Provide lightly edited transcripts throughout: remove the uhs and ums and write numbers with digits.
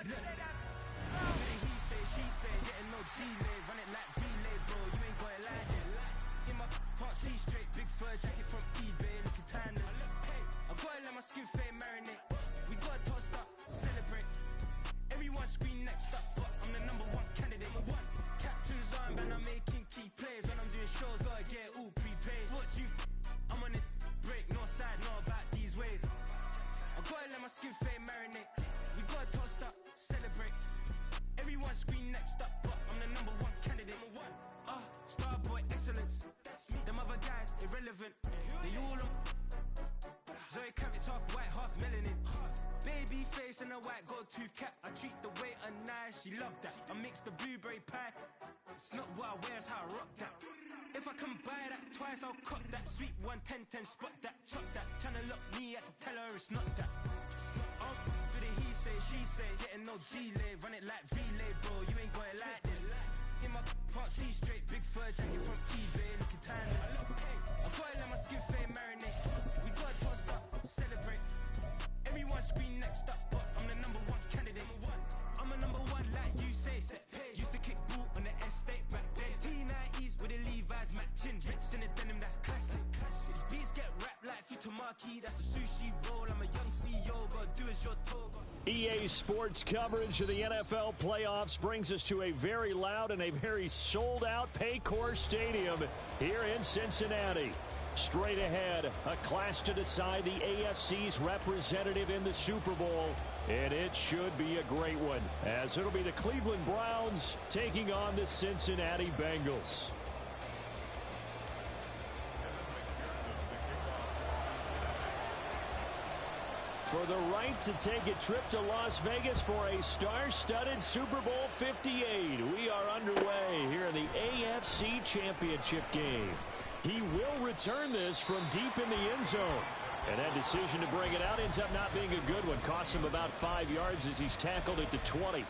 He say, she say, getting no delay, run it like relay, bro. You ain't got it like this. In my can't see straight, big fur jacket from eBay, looking timeless. I gotta let my skin fade marinate. We gotta toast up, celebrate. Everyone scream next up, but I'm the #1 candidate. Captain's arm, and I'm making key plays. When I'm doing shows, gotta get all prepaid. What you? I'm on it, break, no side, know about these ways. I gotta let my skin fade marinate. We gotta toast up, celebrate. Everyone scream next up, but I'm the #1 candidate. Starboy excellence. Them other guys irrelevant. They all on. Zoe Kravitz half white, half melanin. Baby face and a white gold tooth cap. I treat the waiter nice, she loved that. I mix the blueberry pie. It's not what I wear, it's how I rock that. If I can buy that twice, I'll cut that. Sweet 110, spot that, chop that. Tryna lock me at the tell her it's not that. But he say, she say, getting no delay. Run it like relay, bro. You ain't got it like this. In my can't see straight, big fur jacket from eBay, looking timeless. I gotta let my skin fade marinate. We gotta toast up, celebrate. Everyone scream next up, but I'm the #1 candidate. I'm a #1 like you say, set pace. Used to kick ball on the estate back then. T90s with the Levi's matching. Rips in the denim, that's classic. These beats get wrapped like Futamaki, that's a sushi roll. I'm a young CEO, gotta do as you're told. EA Sports coverage of the NFL playoffs brings us to a very loud and a very sold-out Paycor Stadium here in Cincinnati. Straight ahead, a clash to decide the AFC's representative in the Super Bowl. And it should be a great one, as it'll be the Cleveland Browns taking on the Cincinnati Bengals. For the right to take a trip to Las Vegas for a star-studded Super Bowl 58. We are underway here in the AFC Championship game. He will return this from deep in the end zone. And that decision to bring it out ends up not being a good one. Costs him about 5 yards as he's tackled at the 20.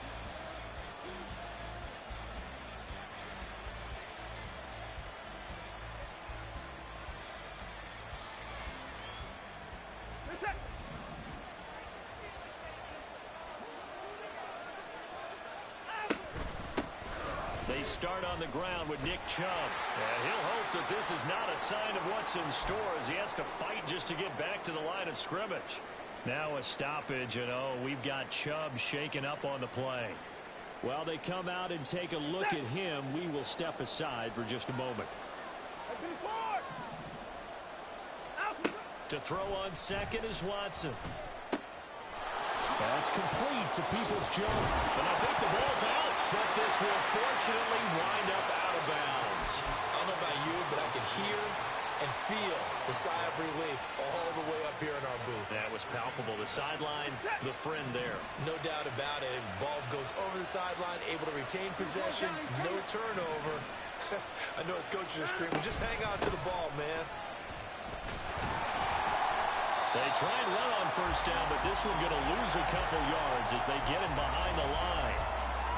They start on the ground with Nick Chubb. And he'll hope that this is not a sign of what's in store as he has to fight just to get back to the line of scrimmage. Now a stoppage, and we've got Chubb shaken up on the play. While they come out and take a look at him, we will step aside for just a moment. To throw on second is Watson. That's complete to Peoples-Jones. And I think the ball's out, but this will fortunately wind up out of bounds. I don't know about you, but I can hear and feel the sigh of relief all the way up here in our booth. That was palpable. The sideline, the friend there. No doubt about it. Ball goes over the sideline, able to retain possession, no turnover. I know his coaches are screaming, just hang on to the ball, man. They try and run on first down, but this one going to lose a couple yards as they get him behind the line.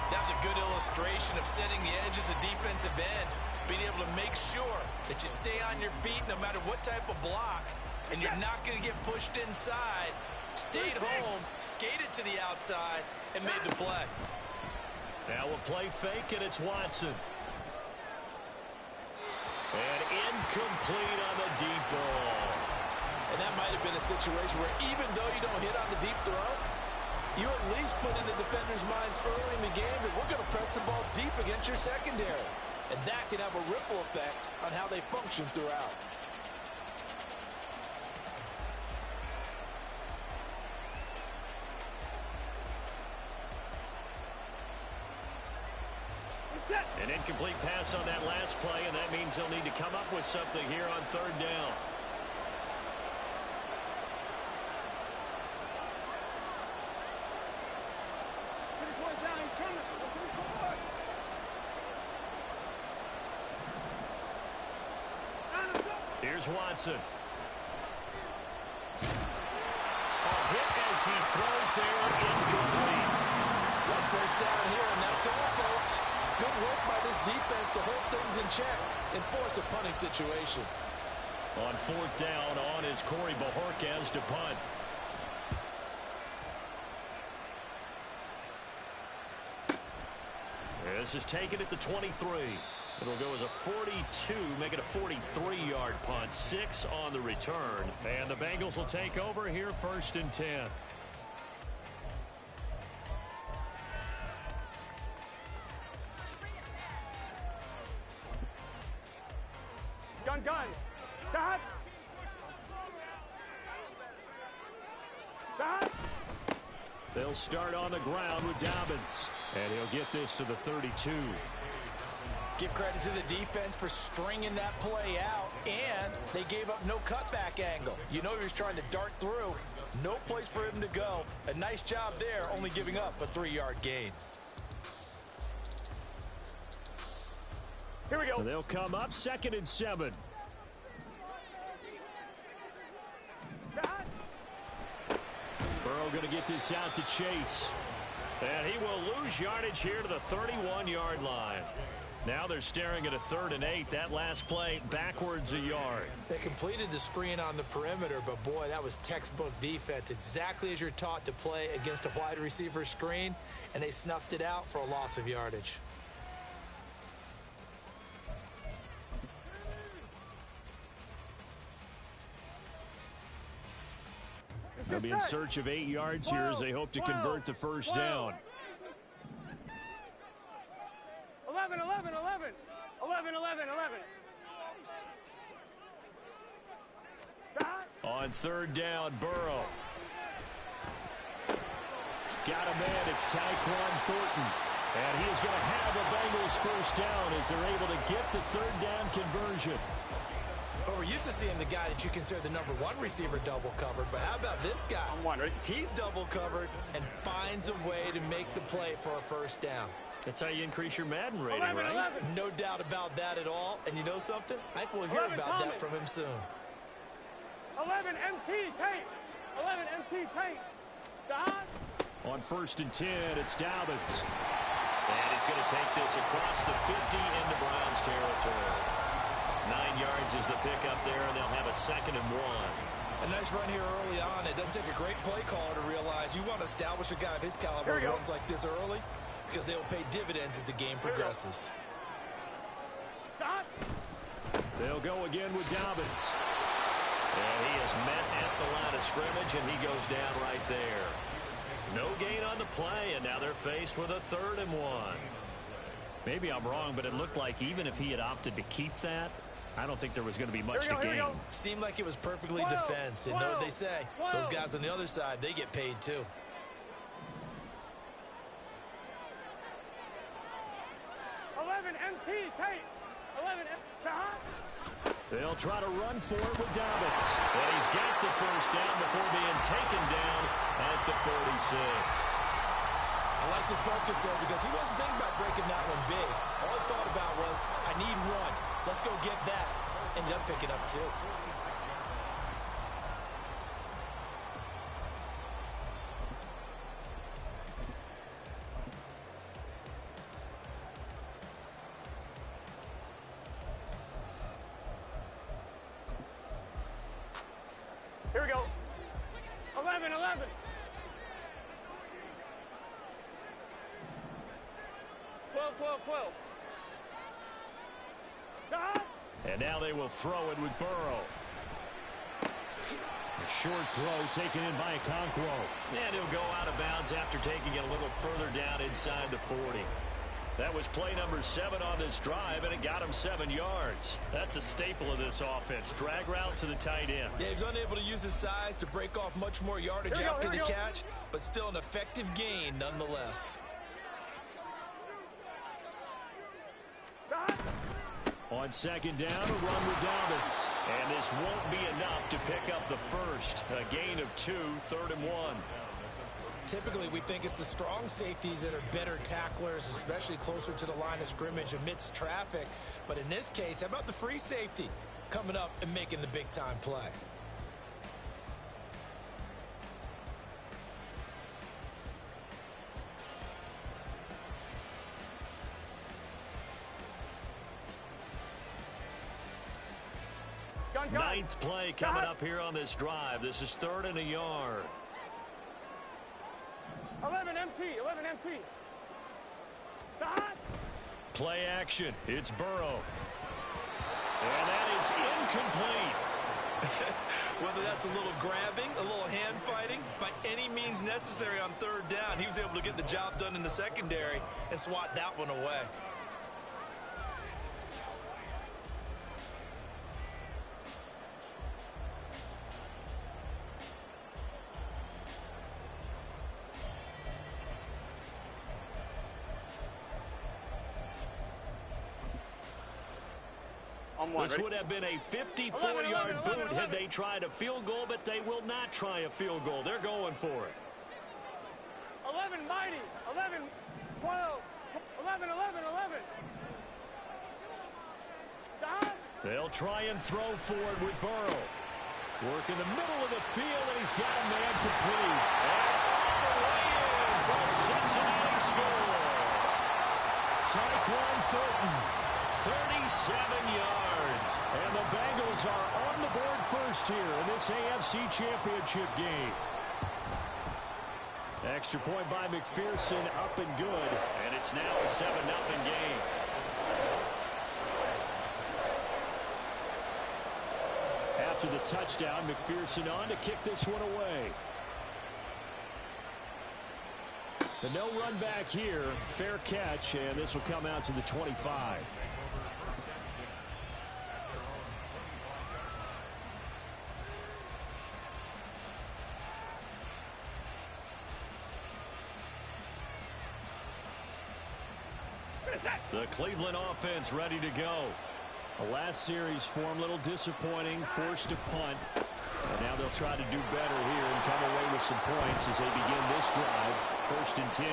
That's a good illustration of setting the edge as a defensive end, being able to make sure that you stay on your feet no matter what type of block, and you're not going to get pushed inside. Stayed home, skated to the outside, and made the play. Now a play fake, and it's Watson. And incomplete on the deep ball. And that might have been a situation where even though you don't hit on the deep throw, you at least put in the defenders' minds early in the game that we're going to press the ball deep against your secondary. And that can have a ripple effect on how they function throughout. An incomplete pass on that last play, and that means they'll need to come up with something here on third down. Here's Watson. A hit as he throws there, incomplete. One first down here, and that's all, folks. Good work by this defense to hold things in check and force a punting situation. On fourth down, on is Corey Bojorquez to punt. This is taken at the 23. It'll go as a 42, make it a 43-yard punt. 6 on the return. And the Bengals will take over here, 1st and 10. Gun. Stop. Stop. They'll start on the ground with Dobbins. And he'll get this to the 32. Give credit to the defense for stringing that play out, and they gave up no cutback angle. You know he was trying to dart through. No place for him to go. A nice job there, only giving up a 3-yard gain. Here we go. And they'll come up 2nd and 7. Stop. Burrow going to get this out to Chase. And he will lose yardage here to the 31-yard line. Now they're staring at a 3rd and 8. That last play backwards a yard. They completed the screen on the perimeter, but boy, that was textbook defense. Exactly as you're taught to play against a wide receiver screen, and they snuffed it out for a loss of yardage. They'll be in search of 8 yards here as they hope to convert the first down. 11. Stop. On 3rd down, Burrow. Got a man, it's Tyquan Thornton. And he is going to have the Bengals first down as they're able to get the 3rd down conversion. Well, we're used to seeing the guy that you consider the #1 receiver double covered, but how about this guy? He's double covered and finds a way to make the play for a first down. That's how you increase your Madden rating, 11. right? No doubt about that at all. And you know something? I think we'll hear 11, about Thomas. that from him soon. 11 MT tape. 11 MT tape. Stop. On 1st and 10, it's Dobbins. And he's going to take this across the 50 into Browns territory. 9 yards is the pickup there, and they'll have a 2nd and 1. A nice run here early on. It doesn't take a great play caller to realize you want to establish a guy of his caliber who runs like this early, because they will pay dividends as the game progresses. Stop. They'll go again with Dobbins. And he is met at the line of scrimmage, and he goes down right there. No gain on the play, and now they're faced with a 3rd and 1. Maybe I'm wrong, but it looked like even if he had opted to keep that, I don't think there was going to be much to gain. Seemed like it was perfectly defense. And know what they say? Those guys on the other side, they get paid too. MT tape. 11 stop. They'll try to run for it with Dobbins. And he's got the first down before being taken down at the 46. I like this focus there because he wasn't thinking about breaking that one big. All he thought about was, I need 1. Let's go get that. Ended up picking up 2. Here we go. 11. 12. Stop. And now they will throw it with Burrow. A short throw taken in by Okonkwo. And he'll go out of bounds after taking it a little further down inside the 40. That was play number 7 on this drive, and it got him 7 yards. That's a staple of this offense. Drag route to the tight end. Yeah, he's unable to use his size to break off much more yardage after the catch, but still an effective gain nonetheless. Stop. On 2nd down, a run with Dobbins. And this won't be enough to pick up the first. A gain of 2, 3rd and 1. Typically, we think it's the strong safeties that are better tacklers, especially closer to the line of scrimmage amidst traffic. But in this case, how about the free safety coming up and making the big-time play? Gun. 9th play coming up here on this drive. This is 3rd and a yard. 11 MT. Stop. Play action. It's Burrow. And that is incomplete. Whether that's a little grabbing, a little hand fighting, by any means necessary on third down, he was able to get the job done in the secondary and swat that one away. This would have been a 54-yard boot had they tried a field goal, but they will not try a field goal. They're going for it. 11, mighty. 11, 12, 11, 11, 11. Stop. They'll try and throw forward with Burrow. Work in the middle of the field, and he's got a man complete. And all the way in for a Cincinnati score. Tyquan Thornton, 37 yards. And the Bengals are on the board first here in this AFC Championship game. Extra point by McPherson, up and good. And it's now a 7-0 game. After the touchdown, McPherson on to kick this one away. The no run back here, fair catch, and this will come out to the 25. The Cleveland offense ready to go. The last series for him, a little disappointing, forced to punt. And now they'll try to do better here and come away with some points as they begin this drive. 1st and 10.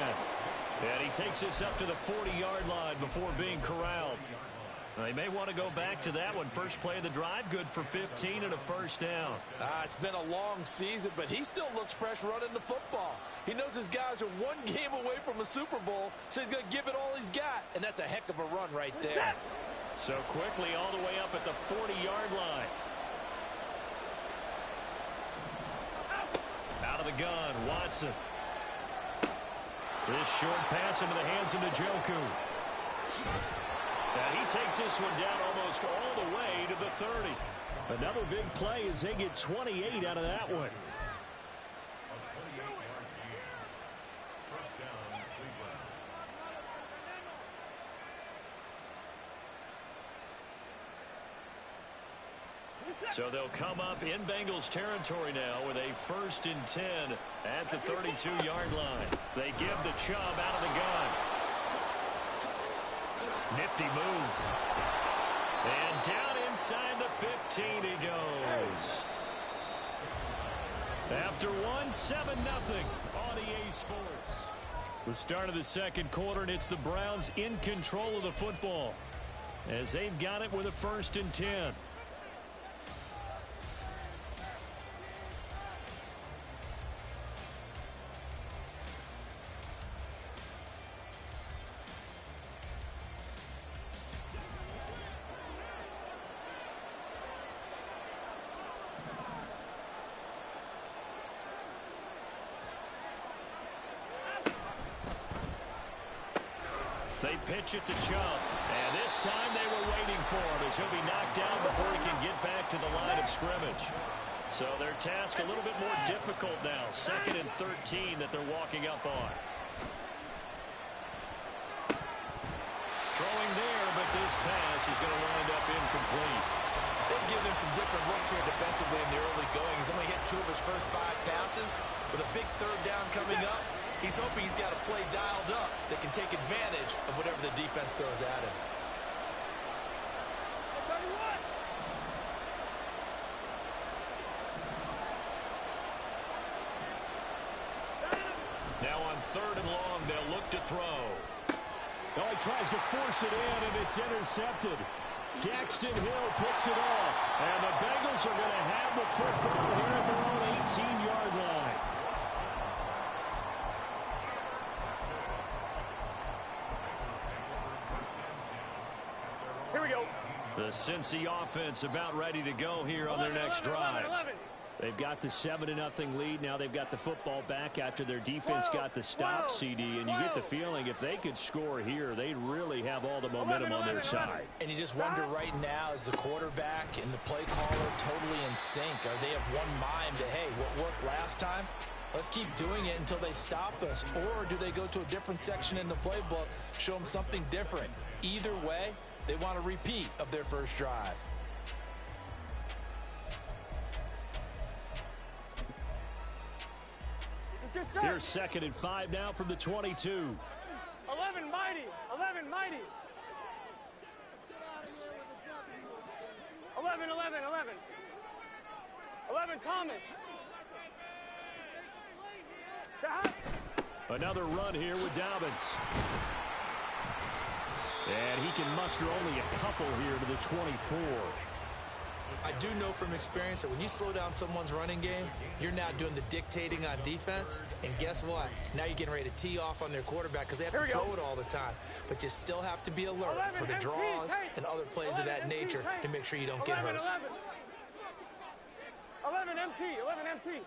And he takes this up to the 40-yard line before being corralled. They may want to go back to that one. First play of the drive, good for 15 and a first down. It's been a long season, but he still looks fresh running the football. He knows his guys are one game away from a Super Bowl, so he's going to give it all he's got. And that's a heck of a run right there. So quickly all the way up at the 40-yard line. Out of the gun, Watson. This short pass into the hands of Njoku. And he takes this one down almost all the way to the 30. Another big play as they get 28 out of that one. So they'll come up in Bengals territory now with a 1st and 10 at the 32-yard line. They give the Chubb out of the gun. Nifty move. And down inside the 15 he goes. After one, 7-0 on EA Sports. The start of the second quarter, and it's the Browns in control of the football as they've got it with a 1st and 10. They pitch it to Chubb. And this time they were waiting for him as he'll be knocked down before he can get back to the line of scrimmage. So their task a little bit more difficult now. 2nd and 13 that they're walking up on. Throwing there, but this pass is going to wind up incomplete. They've given him some different looks here defensively in the early going. He's only hit 2 of his first 5 passes. With a big 3rd down coming up, he's hoping he's got a play dialed up that can take advantage of whatever the defense throws at him. Now on 3rd and long, they'll look to throw. Oh, he tries to force it in, and it's intercepted. Daxton Hill picks it off. And the Bengals are going to have the football here at their own 18-yard line. Here we go. The Cincy offense about ready to go here on their next drive. They've got the 7-0 lead. Now they've got the football back after their defense got the stop, CD. And you get the feeling if they could score here, they'd really have all the momentum on their side. And you just wonder right now, is the quarterback and the play caller totally in sync? Are they of one mind that, hey, what worked last time? Let's keep doing it until they stop us. Or do they go to a different section in the playbook, show them something different? Either way, they want a repeat of their first drive. Here's 2nd and 5 now from the 22. 11 mighty. 11 mighty. 11, 11, 11. 11 Thomas. Another run here with Dobbins. And he can muster only a couple here to the 24. I do know from experience that when you slow down someone's running game, you're now doing the dictating on defense. And guess what? Now you're getting ready to tee off on their quarterback because they have to throw it all the time. But you still have to be alert for the draws and other plays of that nature to make sure you don't get hurt. 11 MT. 11 MT.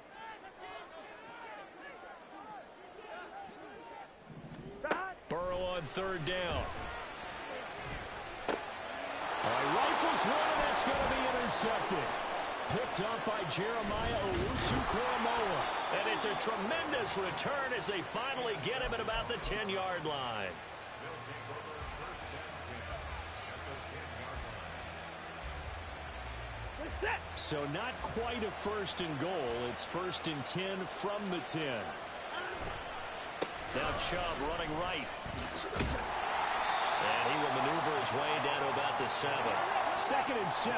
Burrow on 3rd down. Rifles one, and that's going to be intercepted. Picked up by Jeremiah Owusu-Koramoah. And it's a tremendous return as they finally get him at about the 10-yard line. So not quite a 1st and goal. It's 1st and 10 from the 10. Now Chubb running right. And he will maneuver his way down to about the 7. 2nd and 7.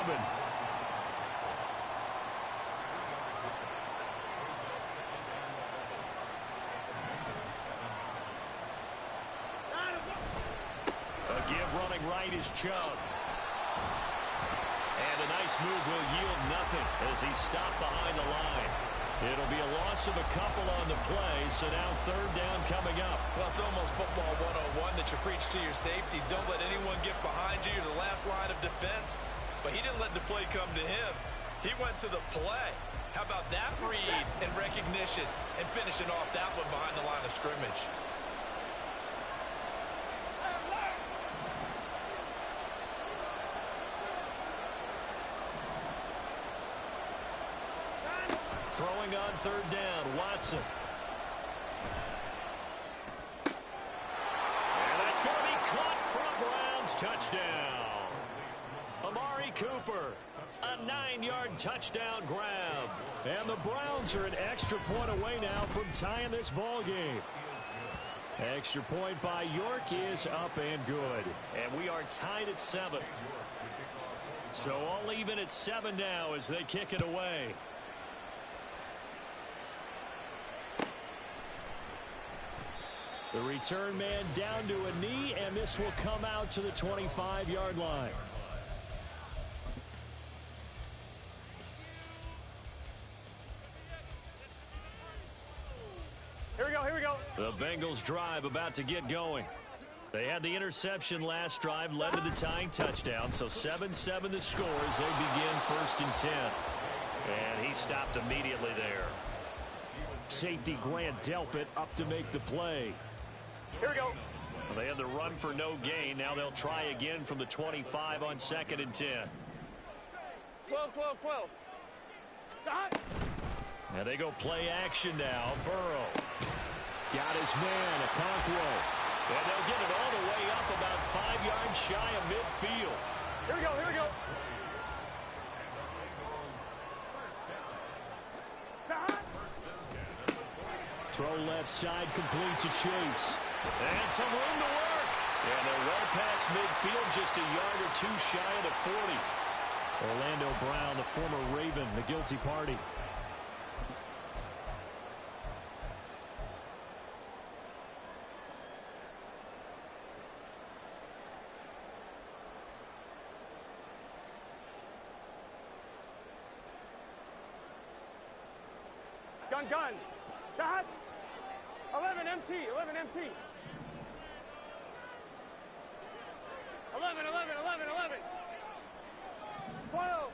A give running right is Chubb. And a nice move will yield nothing as he's stopped behind the line. It'll be a loss of a couple on the play, so now 3rd down coming up. Well, it's almost football 101 that you preach to your safeties. Don't let anyone get behind you. You're the last line of defense. But he didn't let the play come to him. He went to the play. How about that read and recognition and finishing off that one behind the line of scrimmage? Throwing on 3rd down, Watson. And that's going to be caught for a Browns touchdown. Amari Cooper, a 9-yard touchdown grab. And the Browns are an extra point away now from tying this ball game. Extra point by York is up and good. And we are tied at 7. So all even at 7 now as they kick it away. The return man down to a knee, and this will come out to the 25-yard line. Here we go, here we go. The Bengals drive about to get going. They had the interception last drive, led to the tying touchdown, so 7-7 the score as they begin 1st and 10. And he stopped immediately there. Safety Grant Delpit up to make the play. Here we go. They had the run for no gain. Now they'll try again from the 25 on 2nd and 10. 12, 12, 12. Stop. And they go play action now. Burrow. Got his man, Okonkwo. And they'll get it all the way up about 5 yards shy of midfield. Here we go, here we go. Throw left side complete to Chase. And some room to work. And they're well past midfield, just a yard or 2 shy of the 40. Orlando Brown, the former Raven, the guilty party. Gun. Shot. 11 MT. 11 MT. 11. 12.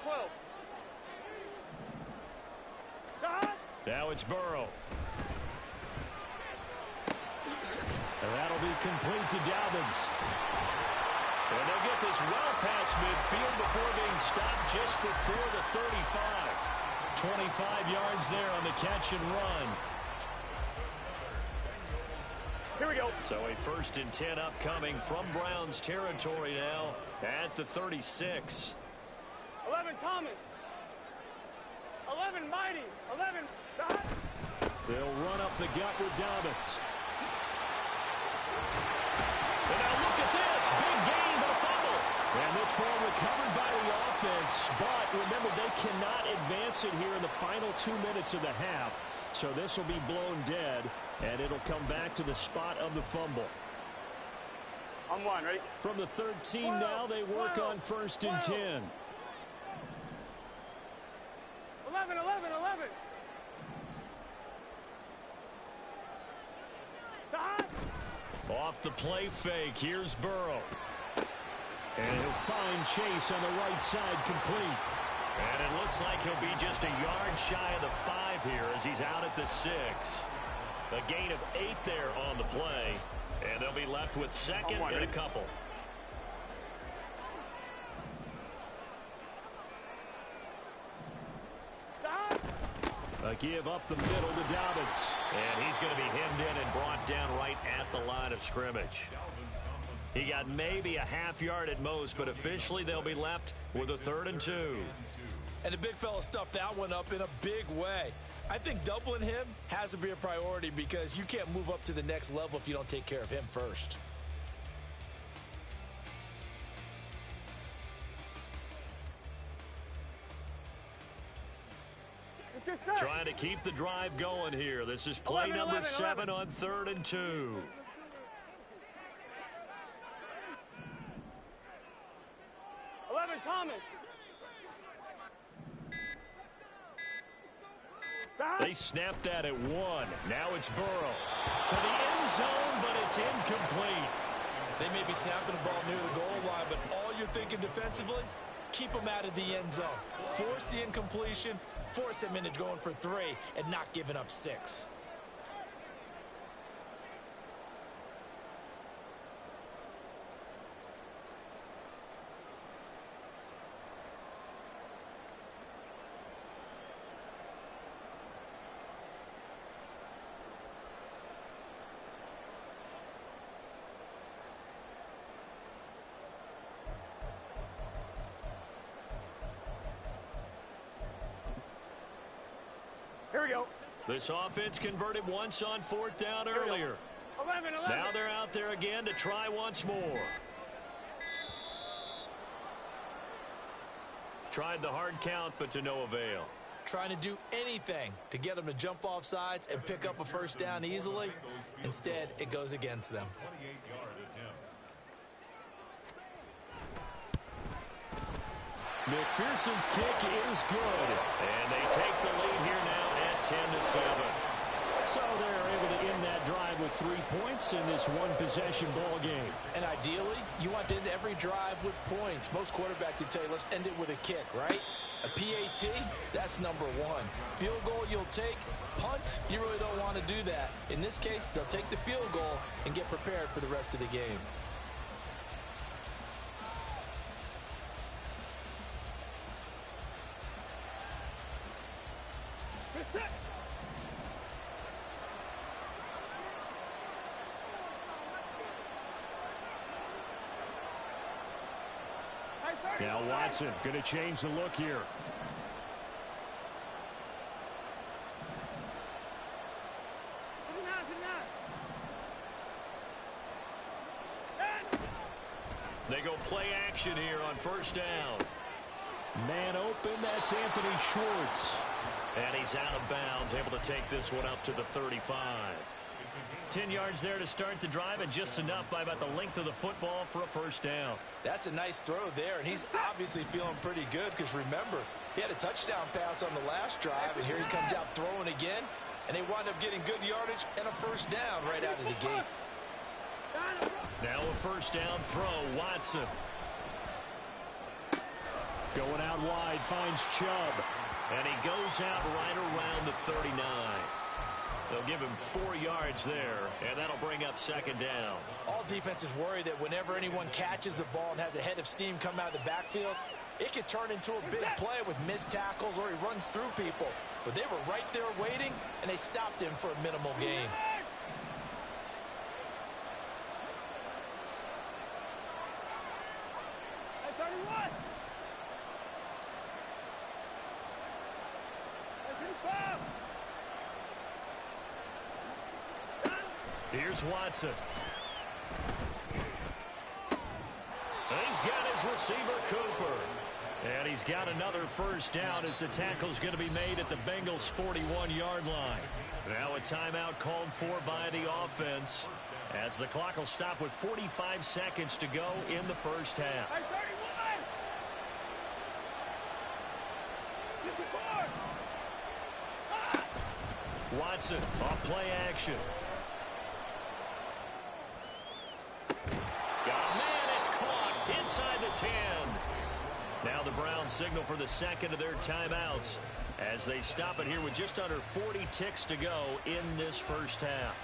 12. Now it's Burrow. And that'll be complete to Dobbins. And they'll get this well past midfield before being stopped just before the 35. 25 yards there on the catch and run. Here we go. So a 1st and 10 upcoming from Browns territory now at the 36. 11 Thomas. 11 Mighty. 11 Dot. They'll run up the gut with Dobbins. And now look at this. Big gain, but a fumble. And this ball recovered by the offense. But remember, they cannot advance it here in the final 2 minutes of the half. So this will be blown dead, and it'll come back to the spot of the fumble. On one, ready? From the 13 now, they work on 1st and 10. 11, 11, 11. Dot. Off the play fake, here's Burrow. And he'll find Chase on the right side, complete. And it looks like he'll be just a yard shy of the 5 here as he's out at the 6. A gain of 8 there on the play. And they'll be left with 2nd and a couple. Stop. A give up the middle to Dobbins. And he's going to be hemmed in and brought down right at the line of scrimmage. He got maybe a half yard at most, but officially they'll be left with a 3rd and 2. And the big fella stuffed that one up in a big way. I think doubling him has to be a priority because you can't move up to the next level if you don't take care of him first. Trying to keep the drive going here. This is play number 7 on 3rd and 2. Thomas. They snapped that at 1. Now it's Burrow. To the end zone, but it's incomplete. They may be snapping the ball near the goal line, but all you're thinking defensively, keep them out of the end zone. Force the incompletion, force him into going for 3, and not giving up 6. Here we go. This offense converted once on 4th down earlier. 11. Now they're out there again to try once more. Tried the hard count, but to no avail. Trying to do anything to get them to jump off sides and pick up a 1st down easily. Instead, it goes against them. McPherson's kick is good. And they take the lead here now at 10-7. So they're able to end that drive with 3 points in this one-possession ball game. And ideally, you want to end every drive with points. Most quarterbacks would tell you, let's end it with a kick, right? A PAT, that's number 1. Field goal you'll take. Punts, you really don't want to do that. In this case, they'll take the field goal and get prepared for the rest of the game. Now Watson going to change the look here. They go play action here on 1st down. Man open, that's Anthony Schwartz. And he's out of bounds, able to take this one up to the 35. 10 yards there to start the drive, and just enough by about the length of the football for a 1st down. That's a nice throw there, and he's obviously feeling pretty good because, remember, he had a touchdown pass on the last drive, and here he comes out throwing again, and they wind up getting good yardage and a 1st down right out of the gate. Now a 1st down throw, Watson. Going out wide, finds Chubb. And he goes out right around the 39. They'll give him 4 yards there, and that'll bring up second down. All defenses worry that whenever anyone catches the ball and has a head of steam come out of the backfield, it could turn into a big play with missed tackles or he runs through people. But they were right there waiting, and they stopped him for a minimal gain. Here's Watson. He's got his receiver, Cooper. And he's got another first down as the tackle's going to be made at the Bengals' 41-yard line. Now a timeout called for by the offense as the clock will stop with 45 seconds to go in the first half. Watson off play action. Got a man, it's caught inside the 10. Now the Browns signal for the second of their timeouts as they stop it here with just under 40 ticks to go in this first half.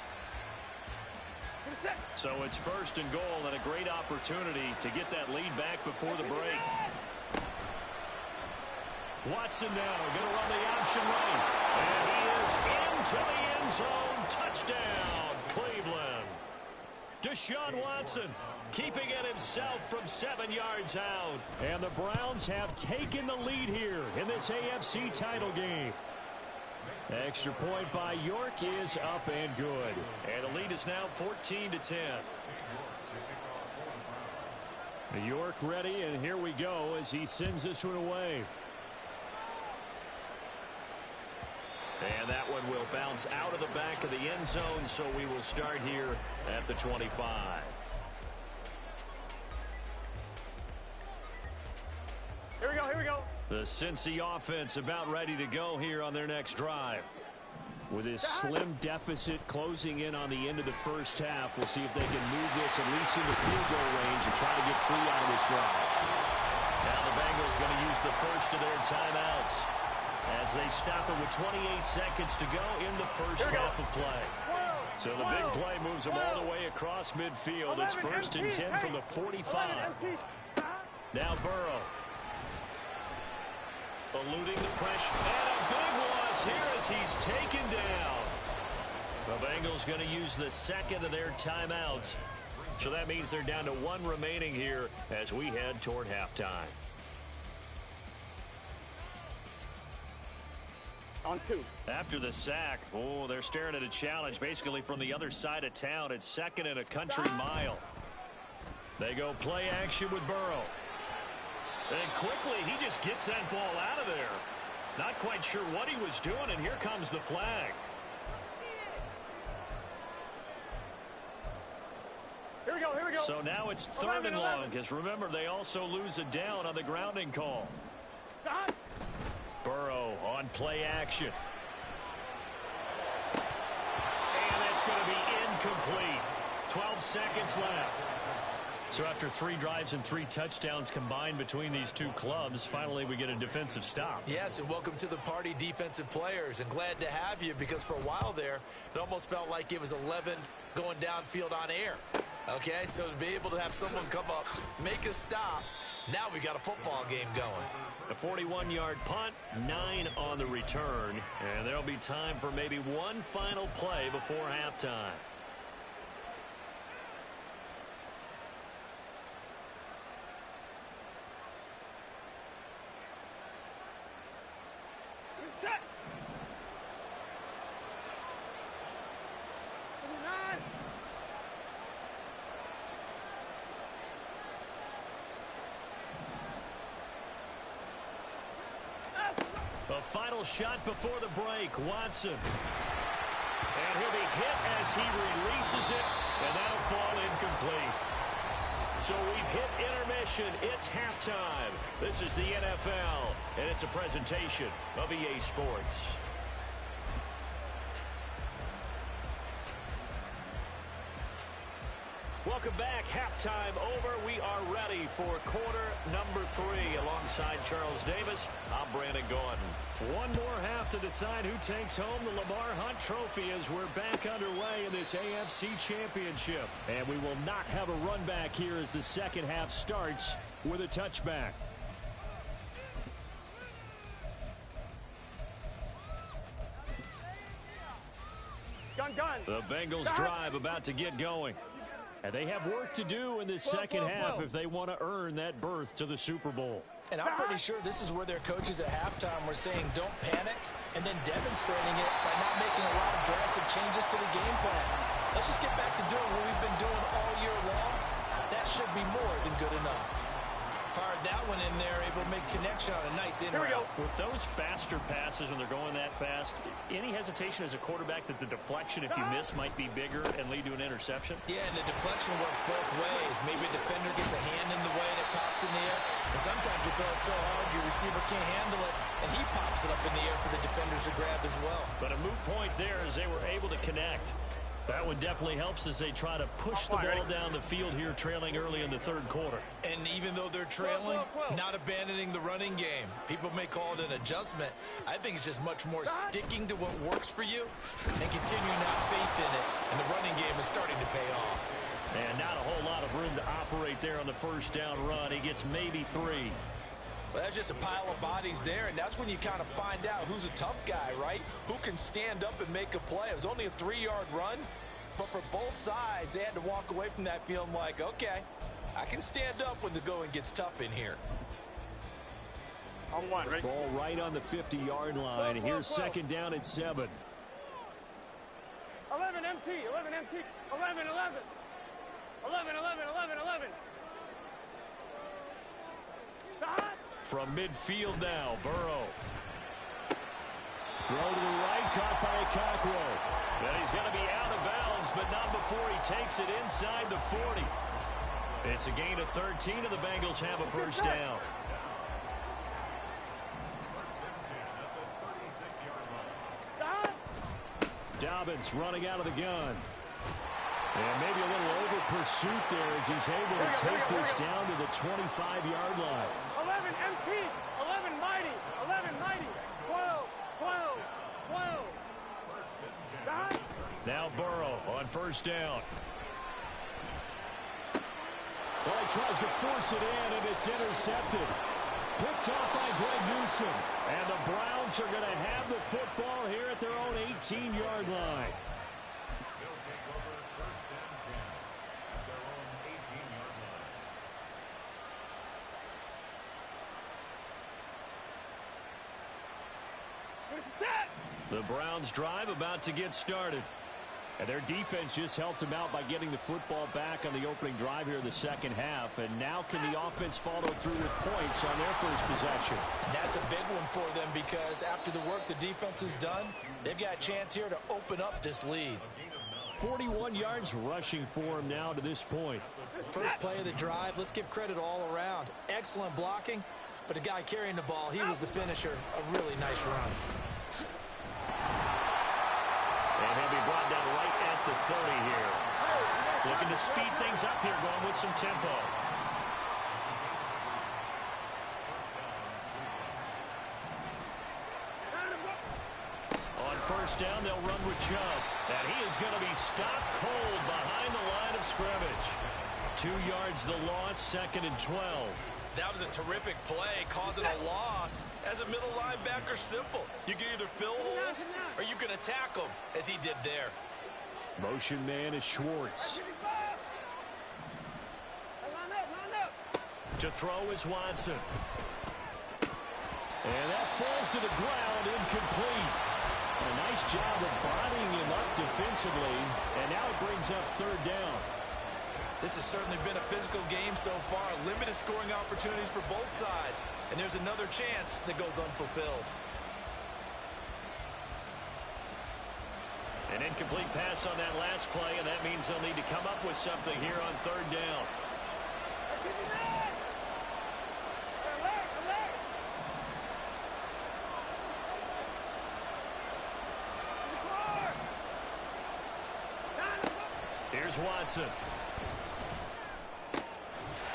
So it's first and goal and a great opportunity to get that lead back before the break. Watson now going to run the option right. And he is into the end zone. Touchdown, Cleveland. Deshaun Watson keeping it himself from 7 yards out. And the Browns have taken the lead here in this AFC title game. Extra point by York is up and good. And the lead is now 14-10. York ready, and here we go as he sends this one away. And that one will bounce out of the back of the end zone, so we will start here at the 25. Here we go, here we go. The Cincy offense about ready to go here on their next drive. With his slim deficit closing in on the end of the first half, we'll see if they can move this at least into field goal range and try to get 3 out of this drive. Now the Bengals going to use the first of their timeouts as they stop it with 28 seconds to go in the first half of play. So the big play moves them all the way across midfield. It's first and 10 from the 45. Now Burrow. Eluding the pressure. And a big loss here as he's taken down. The Bengals going to use the second of their timeouts. So that means they're down to 1 remaining here as we head toward halftime. On 2. After the sack, they're staring at a challenge basically from the other side of town. It's second and a country mile. They go play action with Burrow. And quickly, he just gets that ball out of there. Not quite sure what he was doing, and here comes the flag. Here we go, here we go. So now it's 3rd and long, because remember, they also lose a down on the grounding call. Stop. Burrow on play action. And that's going to be incomplete. 12 seconds left. So after 3 drives and 3 touchdowns combined between these two clubs, finally we get a defensive stop. Yes, and welcome to the party, defensive players. And glad to have you because for a while there, it almost felt like it was 11 going downfield on air. Okay, so to be able to have someone come up, make a stop, now we got a football game going. A 41-yard punt, 9 on the return, and there'll be time for maybe one final play before halftime. A final shot before the break, Watson. And he'll be hit as he releases it, and that'll fall incomplete. So we've hit intermission. It's halftime. This is the NFL, and it's a presentation of EA Sports. Welcome back. Halftime over. We are ready for quarter number 3 along Alongside Charles Davis, I'm Brandon Gaudin. One more half to decide who takes home the Lamar Hunt Trophy as we're back underway in this AFC Championship. And we will not have a run back here as the second half starts with a touchback. Gun. The Bengals drive about to get going. And they have work to do in this second half if they want to earn that berth to the Super Bowl. And I'm pretty sure this is where their coaches at halftime were saying don't panic and then demonstrating it by not making a lot of drastic changes to the game plan. Let's just get back to doing what we've been doing all year long. That should be more than good enough. Fired that one in there, able to make connection on a nice in route. With those faster passes when they're going that fast, any hesitation as a quarterback that the deflection, if you miss, might be bigger and lead to an interception? Yeah, and the deflection works both ways. Maybe a defender gets a hand in the way and it pops in the air. And sometimes you throw it so hard your receiver can't handle it, and he pops it up in the air for the defenders to grab as well. But a moot point there as they were able to connect. That one definitely helps as they try to push the ball down the field here, trailing early in the third quarter. And even though they're trailing, not abandoning the running game. People may call it an adjustment. I think it's just much more sticking to what works for you and continuing to have faith in it. And the running game is starting to pay off. And not a whole lot of room to operate there on the first down run. He gets maybe 3. Well, that's just a pile of bodies there, and that's when you kind of find out who's a tough guy, right? Who can stand up and make a play. It was only a 3-yard run, but for both sides, they had to walk away from that feeling like, okay, I can stand up when the going gets tough in here. On one, ready? Ball right on the 50-yard line. Here's second down at 7. 11 MT, 11 MT, 11. 11. Stop. From midfield now, Burrow. Throw to the right, caught by Cockrell. And he's going to be out of bounds, but not before he takes it inside the 40. It's a gain of 13, and the Bengals have a first down. Dobbins running out of the gun. And maybe a little over pursuit there as he's able to take this down to the 25-yard line. 11 MT, 11 mighty, 12. Now Burrow on first down. Well, he tries to force it in, and it's intercepted. Picked off by Greg Newsome. And the Browns are going to have the football here at their own 18-yard line. The Browns drive about to get started. And their defense just helped them out by getting the football back on the opening drive here in the second half. And now can the offense follow through with points on their first possession? That's a big one for them because after the work the defense has done, they've got a chance here to open up this lead. 41 yards rushing for him now to this point. First play of the drive, let's give credit all around. Excellent blocking, but the guy carrying the ball, he was the finisher. A really nice run. And he'll be brought down right at the 30 here. Looking to speed things up here, going with some tempo. On first down, they'll run with Chubb. And he is going to be stopped cold behind the line of scrimmage. 2 yards the loss, second and 12. That was a terrific play, causing a loss. As a middle linebacker, simple. You can either fill holes or you can attack them, as he did there. Motion man is Schwartz. To throw is Watson. And that falls to the ground, incomplete. A nice job of bodying him up defensively, and now it brings up third down. This has certainly been a physical game so far. Limited scoring opportunities for both sides. And there's another chance that goes unfulfilled. An incomplete pass on that last play, and that means they'll need to come up with something here on third down. Here's Watson.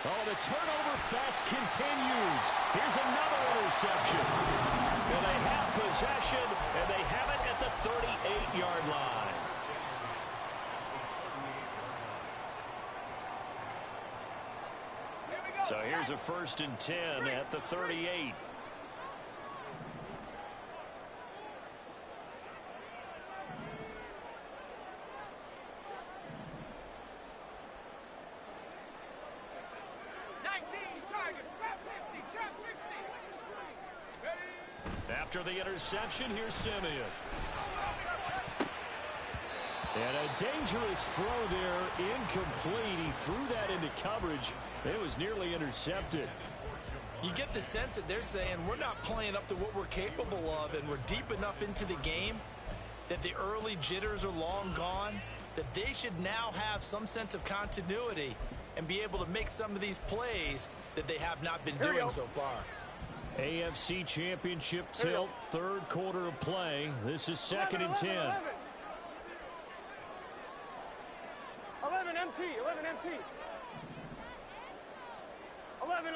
Oh, the turnover fest continues. Here's another interception. And they have possession, and they have it at the 38-yard line. So here's a 1st and 10 at the 38. After the interception, here's Simeon. And a dangerous throw there, incomplete. He threw that into coverage. It was nearly intercepted. You get the sense that they're saying we're not playing up to what we're capable of, and we're deep enough into the game that the early jitters are long gone, that they should now have some sense of continuity and be able to make some of these plays that they have not been doing so far. AFC Championship tilt, 3rd quarter of play. This is 2nd and 10. 11 MT, 11 MT. 11.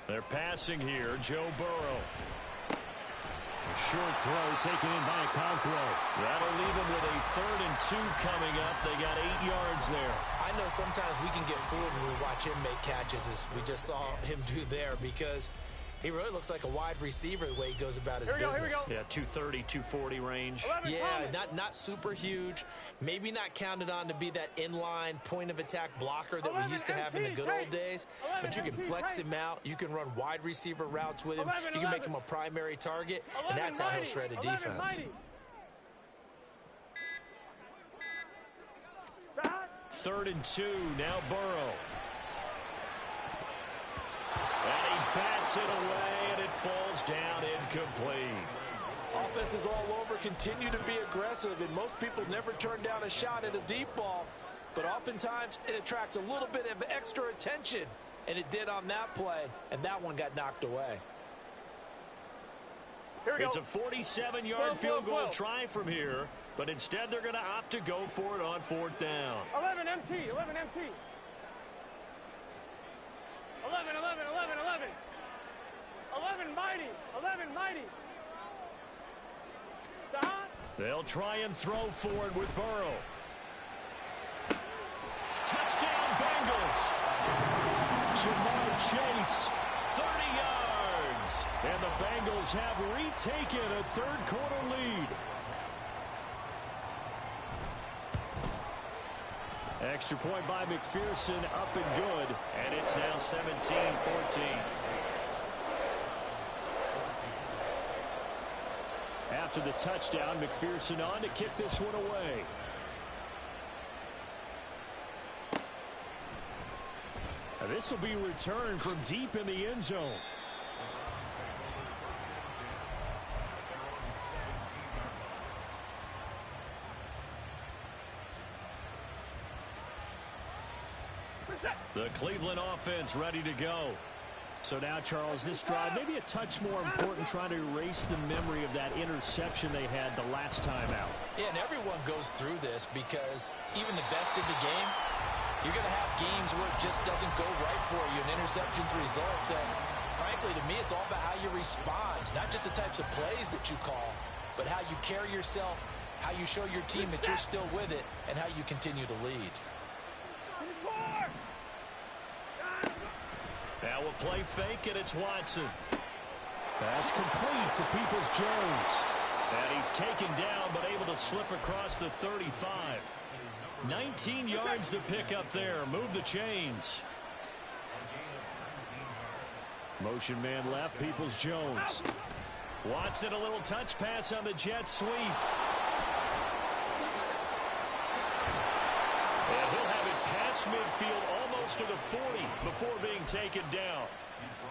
They're passing here. Joe Burrow. A short throw taken in by Okonkwo. That'll leave them with a 3rd and 2 coming up. They got 8 yards there. I know sometimes we can get fooled when we watch him make catches, as we just saw him do there, because he really looks like a wide receiver the way he goes about his business. Here we go. Yeah, 230, 240 range. Yeah, not super huge. Maybe not counted on to be that inline point-of-attack blocker that we used to have in the good old days. But you can flex him out. You can run wide receiver routes with him. You can make him a primary target, and that's how he'll shred a defense. 3rd and 2, now Burrow. And he bats it away, and it falls down incomplete. Offenses all over continue to be aggressive, and most people never turn down a shot at a deep ball. But oftentimes, it attracts a little bit of extra attention, and it did on that play, and that one got knocked away. It's a 47-yard field goal try from here, but instead they're going to opt to go for it on 4th down. 11 MT, 11 MT. 11 mighty. Stop. They'll try and throw for it with Burrow. Touchdown Bengals. Jamar Chase, 30 yards. And the Bengals have retaken a 3rd quarter lead. Extra point by McPherson, up and good. And it's now 17-14. After the touchdown, McPherson on to kick this one away. Now this will be returned from deep in the end zone. The Cleveland offense ready to go. So now, Charles, this drive maybe a touch more important, trying to erase the memory of that interception they had the last time out. Yeah, and everyone goes through this because even the best in the game, you're going to have games where it just doesn't go right for you, and interceptions result. So, frankly, to me, it's all about how you respond, not just the types of plays that you call, but how you carry yourself, how you show your team that you're still with it, and how you continue to lead. Now a play fake, and it's Watson. That's complete to Peoples-Jones. And he's taken down, but able to slip across the 35. 19 yards to pick up there. Move the chains. Motion man left, Peoples-Jones. Watson, a little touch pass on the jet sweep. And he'll have it past midfield, almost to the 40 before being taken down.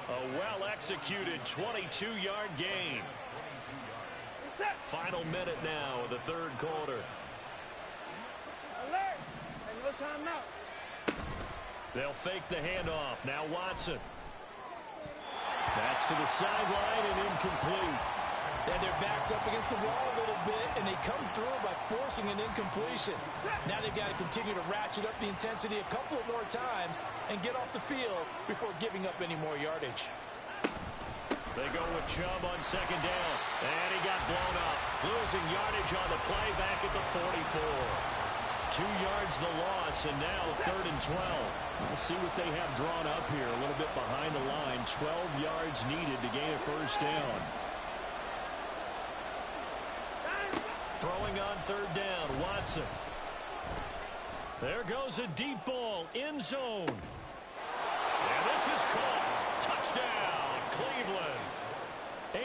A well-executed 22-yard gain. Final minute now of the 3rd quarter. Alert! And no timeout. They'll fake the handoff. Now Watson. That's to the sideline and incomplete. They had their backs up against the wall a little bit, and they come through by forcing an incompletion. Now they've got to continue to ratchet up the intensity a couple of more times and get off the field before giving up any more yardage. They go with Chubb on second down, and he got blown up. Losing yardage on the play back at the 44. 2 yards the loss, and now 3rd and 12. Let's see what they have drawn up here. A little bit behind the line. 12 yards needed to gain a first down. Throwing on 3rd down, Watson. There goes a deep ball, end zone. And this is caught. Touchdown, Cleveland.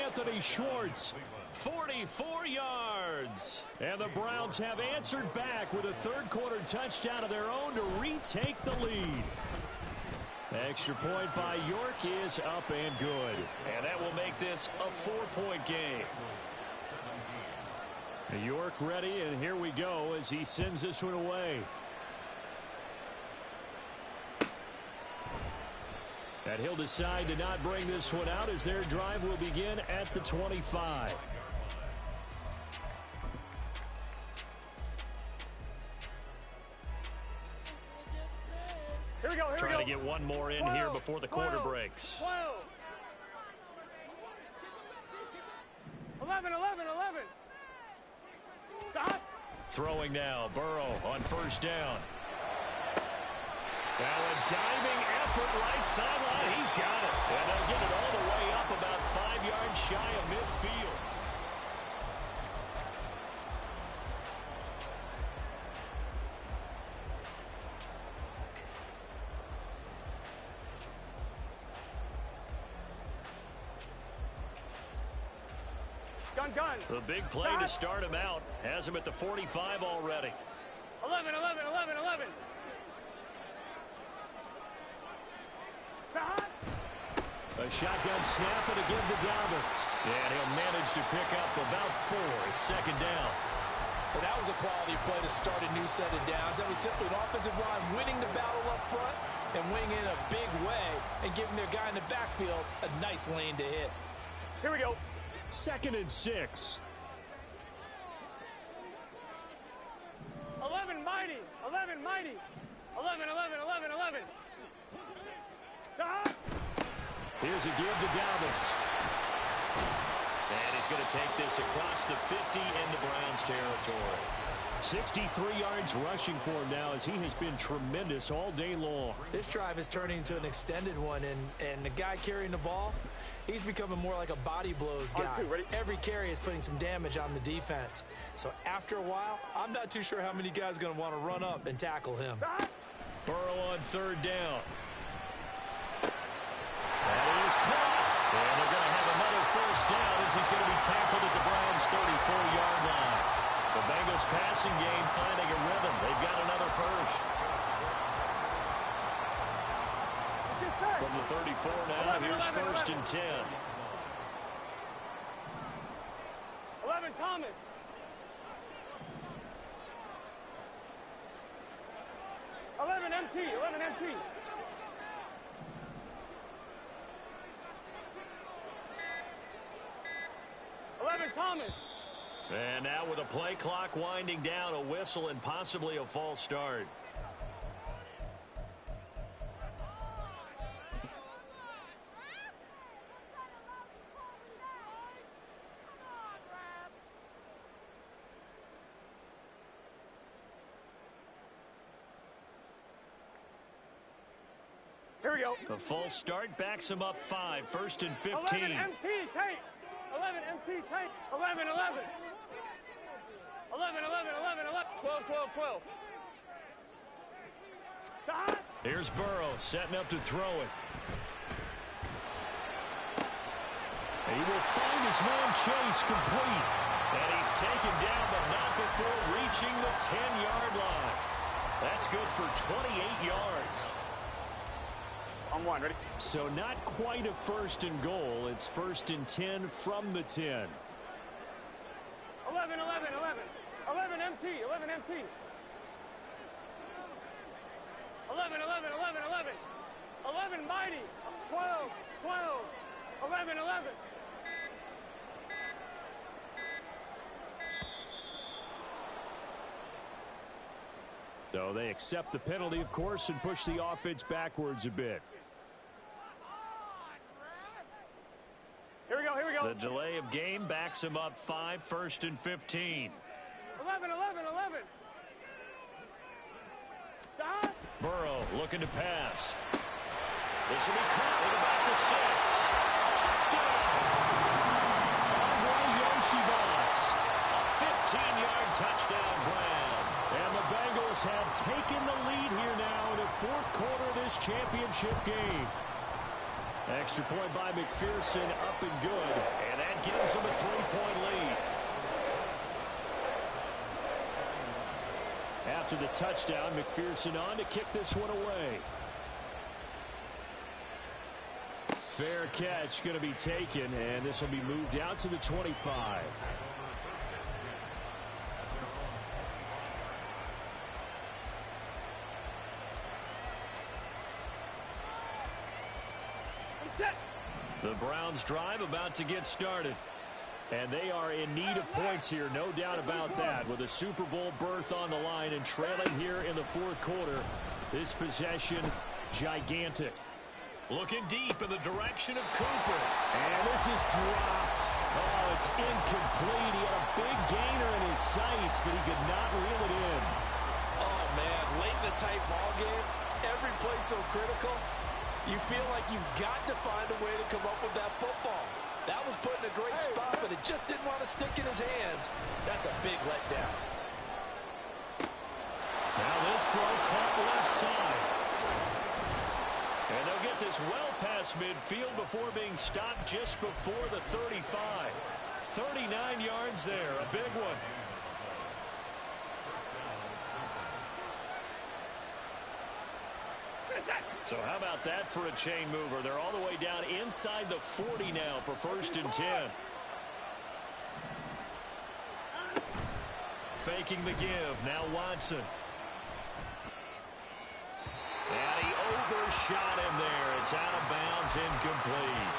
Anthony Schwartz, 44 yards. And the Browns have answered back with a third-quarter touchdown of their own to retake the lead. Extra point by York is up and good. And that will make this a 4-point game. York ready, and here we go as he sends this one away. And he'll decide to not bring this one out as their drive will begin at the 25. Here we go, Trying to get one more in here before the quarter breaks. 11. Stop. Throwing now, Burrow on first down. Now a diving effort right sideline. He's got it. And they'll get it all the way up about 5 yards shy of midfield. Gun. The big play to start him out. Has him at the 45 already. 11. Stop. A shotgun snap and again to Dobbins. And he'll manage to pick up about 4. It's second down. Well, that was a quality play to start a new set of downs. That was simply an offensive line winning the battle up front and winning in a big way and giving their guy in the backfield a nice lane to hit. Here we go. 2nd and 6. 11 mighty. 11. Stop. Here's a give to Dobbins. And he's going to take this across the 50 into Browns territory. 63 yards rushing for him now as he has been tremendous all day long. This drive is turning into an extended one, and the guy carrying the ball, he's becoming more like a body blows guy. Every carry is putting some damage on the defense. So after a while, I'm not too sure how many guys are going to want to run up and tackle him. Burrow on 3rd down. That is caught. And they're going to have another first down as he's going to be tackled at the Browns' 34-yard line. The Bengals passing game finding a rhythm. They've got another first. From the 34 now, here's 1st and 10. 11 Thomas. 11 MT. 11 Thomas. And now with a play clock winding down, a whistle and possibly a false start. Here we go. The false start backs him up 5. 1st and 15. 11 MT take. 11 MT take. 11. 12. Stop. Here's Burrow setting up to throw it. He will find his man Chase complete. And he's taken down, but not before reaching the 10-yard line. That's good for 28 yards. On 1, ready? So not quite a 1st and goal. It's 1st and 10 from the 10. 11 MT. 11 mighty. 12. 11. So they accept the penalty, of course, and push the offense backwards a bit. Here we go, here we go. The delay of game backs him up 5, 1st and 15. 11. Stop. Burrow looking to pass. This will be caught at about the 6. Touchdown! Andre Yoshivas. A 15-yard touchdown grab. And the Bengals have taken the lead here now in the 4th quarter of this championship game. Extra point by McPherson, up and good. And that gives them a 3-point lead. After the touchdown, McPherson on to kick this one away. Fair catch going to be taken, and this will be moved out to the 25. The Browns drive about to get started. And they are in need of points here, no doubt about that. With a Super Bowl berth on the line and trailing here in the 4th quarter. This possession, gigantic. Looking deep in the direction of Cooper. And this is dropped. Oh, it's incomplete. He had a big gainer in his sights, but he could not reel it in. Oh, man, late in the tight ball game, every play so critical. You feel like you've got to find a way to come up with that football. That was put in a great spot, but it just didn't want to stick in his hands. That's a big letdown. Now this throw caught left side. And they'll get this well past midfield before being stopped just before the 35. 39 yards there, a big one. So how about that for a chain mover? They're all the way down inside the 40 now for 1st and 10. Faking the give. Now Watson. And he overshot him there. It's out of bounds, incomplete.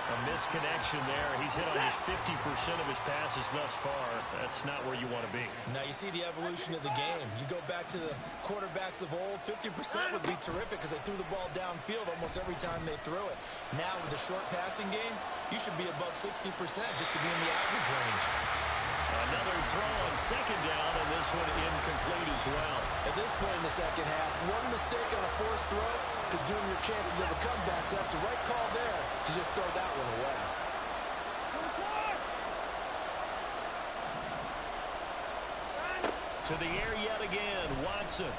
A misconnection there. He's hit on just 50% of his passes thus far. That's not where you want to be. Now you see the evolution of the game. You go back to the quarterbacks of old, 50% would be terrific because they threw the ball downfield almost every time they threw it. Now with the short passing game, you should be above 60% just to be in the average range. Another throw on 2nd down, and this one incomplete as well. At this point in the 2nd half, one mistake on a forced throw could doom your chances of a comeback. So that's the right call there to just throw that one away. To the air yet again, Watson.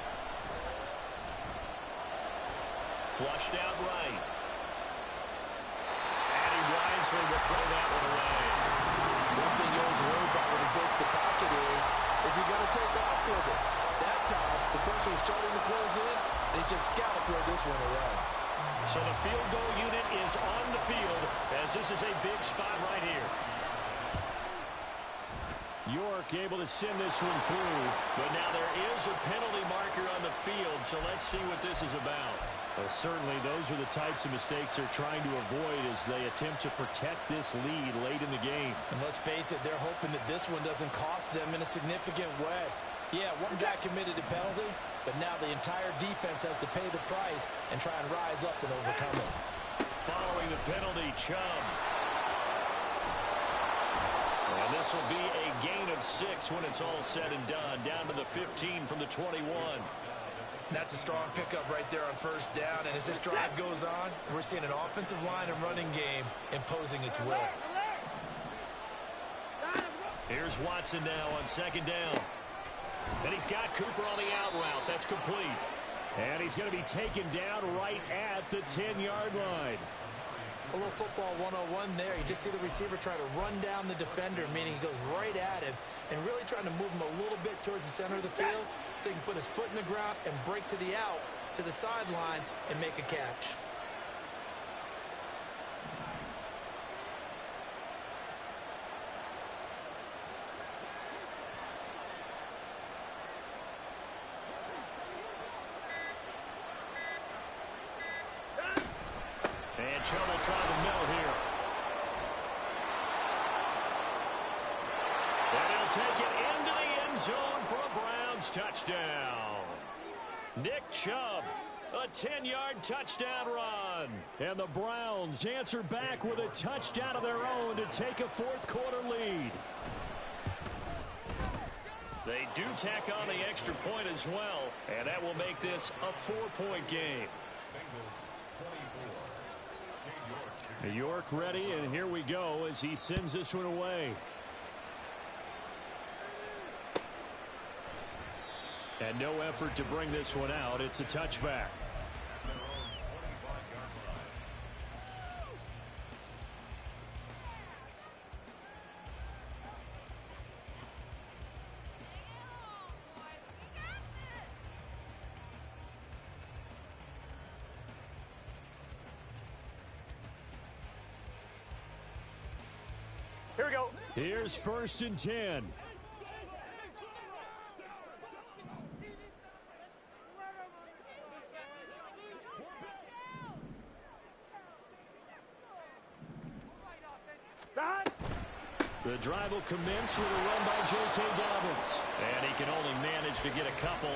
Flushed out right. And he wisely will throw that one away. One thing you always worry about when he breaks the pocket is he going to take off with it? That time, the pressure was starting to close in, and he's just got to throw this one away. So the field goal unit is on the field as this is a big spot right here. York able to send this one through, but now there is a penalty marker on the field, so let's see what this is about. Well, certainly those are the types of mistakes they're trying to avoid as they attempt to protect this lead late in the game. And let's face it, they're hoping that this one doesn't cost them in a significant way. Yeah, one guy committed a penalty, but now the entire defense has to pay the price and try and rise up and overcome it. Following the penalty, Chubb. And this will be a gain of 6 when it's all said and done, down to the 15 from the 21. That's a strong pickup right there on 1st down, and as this drive goes on, we're seeing an offensive line and running game imposing its will. Here's Watson now on 2nd down. And he's got Cooper on the out route. That's complete. And he's going to be taken down right at the 10-yard line. A little football 101 there. You just see the receiver try to run down the defender, meaning he goes right at him and really trying to move him a little bit towards the center of the field so he can put his foot in the ground and break to the out, to the sideline, and make a catch. And Chubb will try the middle here. And he'll take it into the end zone for a Browns touchdown. Nick Chubb, a 10-yard touchdown run. And the Browns answer back with a touchdown of their own to take a fourth-quarter lead. They do tack on the extra point as well, and that will make this a 4-point game. New York ready, and here we go as he sends this one away. And no effort to bring this one out. It's a touchback. Here we go. Here's 1st and 10. The drive will commence with a run by J.K. Dobbins. And he can only manage to get a couple.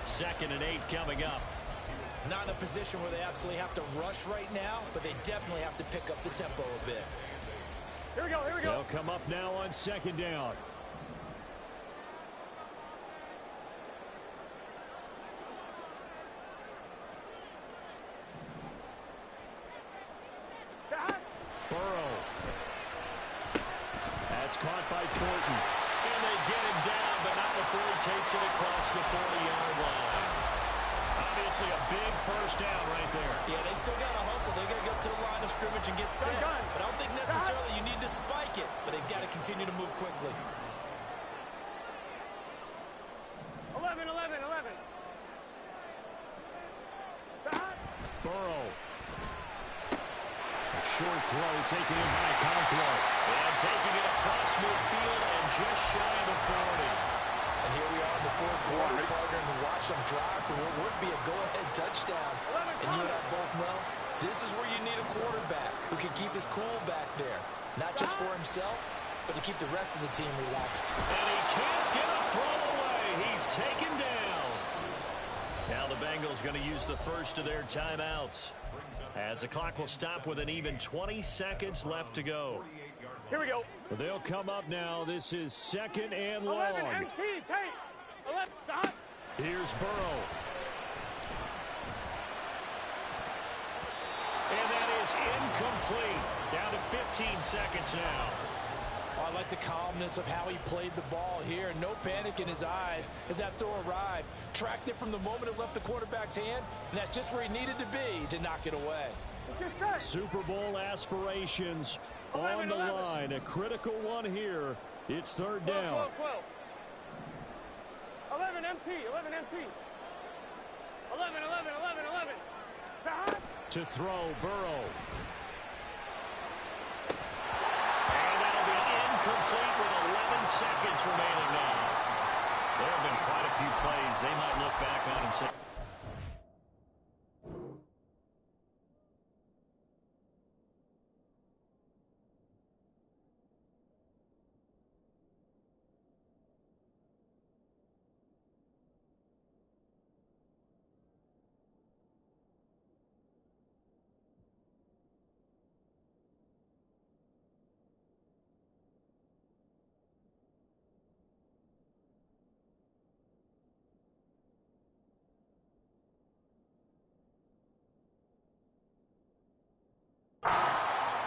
2nd and 8 coming up. Not in a position where they absolutely have to rush right now, but they definitely have to pick up the tempo a bit. Here we go, here we go. They'll come up now on 2nd down. Burrow. That's caught by Thornton. And they get him down, but not before he takes it across the 40-yard line. Obviously a big first down right there. Yeah, they still got to hustle. They got to go to the line of scrimmage and get set. But I don't think necessarily you need to spike it, but they've got to continue to move quickly. 11, 11, 11. Burrow. A short throw taken in by Conklin. And taking it across midfield and just shy of the 40. And here we are in the fourth quarter, partner, and watch them drive for what would be a go-ahead touchdown. And you and I both know this is where you need a quarterback who can keep his cool back there. Not just for himself, but to keep the rest of the team relaxed. And he can't get a throw away. He's taken down. Now the Bengals going to use the first of their timeouts, as the clock will stop with an even 20 seconds left to go. Here we go. They'll come up now. This is 2nd and long. 11, MT, take. 11, stop. Here's Burrow. And that is incomplete. Down to 15 seconds now. I like the calmness of how he played the ball here. No panic in his eyes as that throw arrived. Tracked it from the moment it left the quarterback's hand, and that's just where he needed to be to knock it away. Super Bowl aspirations 11, on the 11. line. A critical one here. It's 3rd down. 12. 11, MT, 11, MT. 11, 11, 11, 11. Stop. To throw, Burrow. And that'll be incomplete with 11 seconds remaining now. There have been quite a few plays they might look back on and say,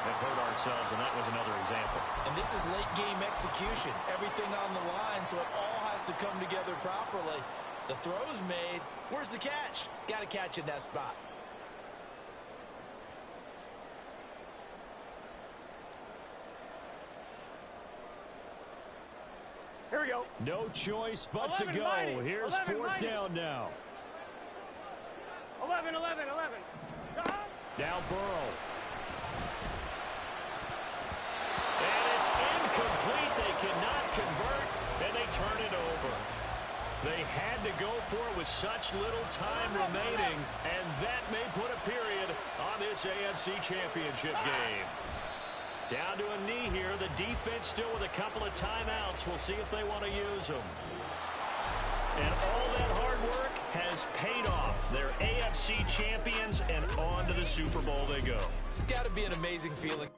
have hurt ourselves, and that was another example. And this is late game execution. Everything on the line, so it all has to come together properly. The throw's made. Where's the catch? Got to catch in that spot. Here we go. No choice but to 11, go. mighty. Here's 11, 4th mighty. down now. 11, 11, 11. Stop. Now Burrow. And it's incomplete. They cannot convert, and they turn it over. They had to go for it with such little time remaining, and that may put a period on this AFC Championship game. Down to a knee here. The defense still with a couple of timeouts. We'll see if they want to use them. And all that hard work has paid off. They're AFC champions, and on to the Super Bowl they go. It's got to be an amazing feeling.